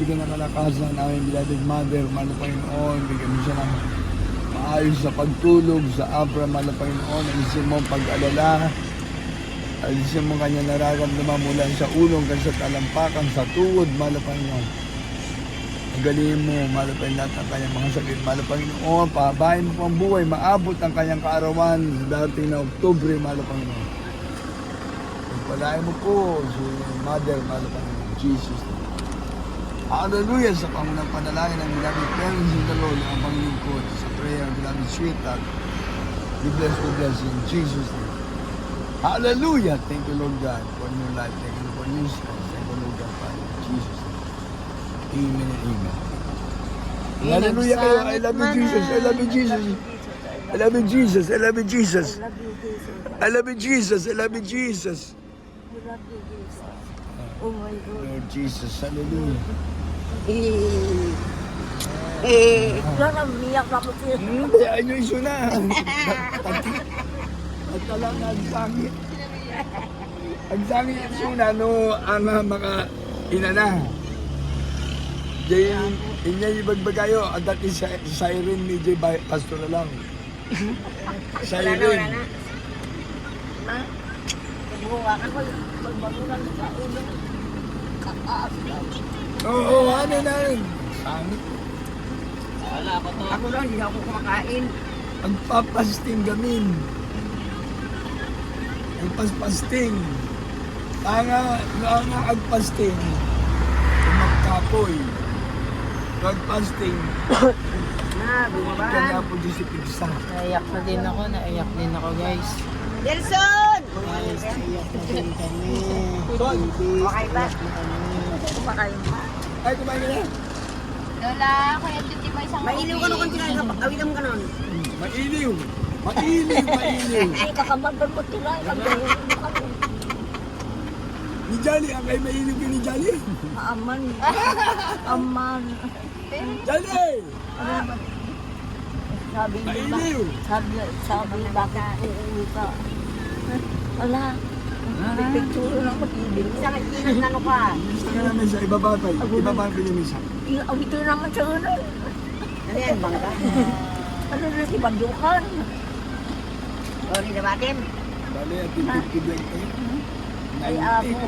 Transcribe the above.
bigyan ng kalakasan ang aming beloved mother, mahal na Panginoon, bigyan mo siya ng maayos sa pagtulog sa Abra, mahal na Panginoon, alisin mo ang pag-alala, alisin mo kanya nararamdaman mula sa ulong, sa talampakan, sa tuhod, mahal na Panginoon. Galing mo, mahal na Panginoon, lahat ng kanyang mga sakit, mahal na Panginoon, pahabain mo ang buhay, maabot ang kanyang kaarawan sa darating na Oktubre, mahal na Panginoon. Pagpalain mo po si Mother, mahal na Panginoon, Jesus. Hallelujah sa pangunang panalangin ng beloved parents in the Lord, ang panglingkod sa prayer ng beloved sweetheart. We bless in Jesus' name. Hallelujah! Thank you, Lord God, for new life. Thank you for new strength. Thank you, Lord God, Father, in Jesus' name. Amen and amen. Hallelujah kayo. I love you, Jesus. I love you, Jesus. I love you, Jesus. I love you, Jesus. I love you, Jesus. I love you, Jesus. Oh my God. Lord Jesus, hallelujah. Wala, umiyak na ako siya. Hindi, ano yung suna? At talang nagsangit. Ang sangit yung suna, no, ang maka inana. Diyan, inya ibagbagayo, at dati siren ni J. Pastor na lang. Siren. Buwa ako, magbagulan sa ulo. Kakaas lang. Oo, ano na rin. Sangit. Ako lang, hindi ako kumakain. Ang papasting gamin. Ang paspasting. Ang agpasting. Kumakapoy. Agpasting. Na, bumaba. Kaya po di si Pigsa. Naiyak na din ako guys. Nelson! Guys, naiyak na din kami. Okay ba? Kumakain ba? Ay, kumain ka na. Lola, Kuya Tuti mo isang Mailiw ka nung kanina, awilam ka nun. Mailiw. Mailiw. Ay, kakabagdan mo tila. Ni Jolly, ang kayo mailiw ka ni Jolly. Aman. Aman. Jolly! Sabi niya ba? Mailiw. Sabi niya bakit uuwi ka? Wala. May picture lang mag-ibig. Isang ikinan na ano ka? Misa ka namin sa ibababay. Ibababay niya misa. Ito naman sa unan. Ano yan, bangka? Ano na si Bandukan? O, ni Dabatin? Bale, at 50 blank kayo. Ay, amo.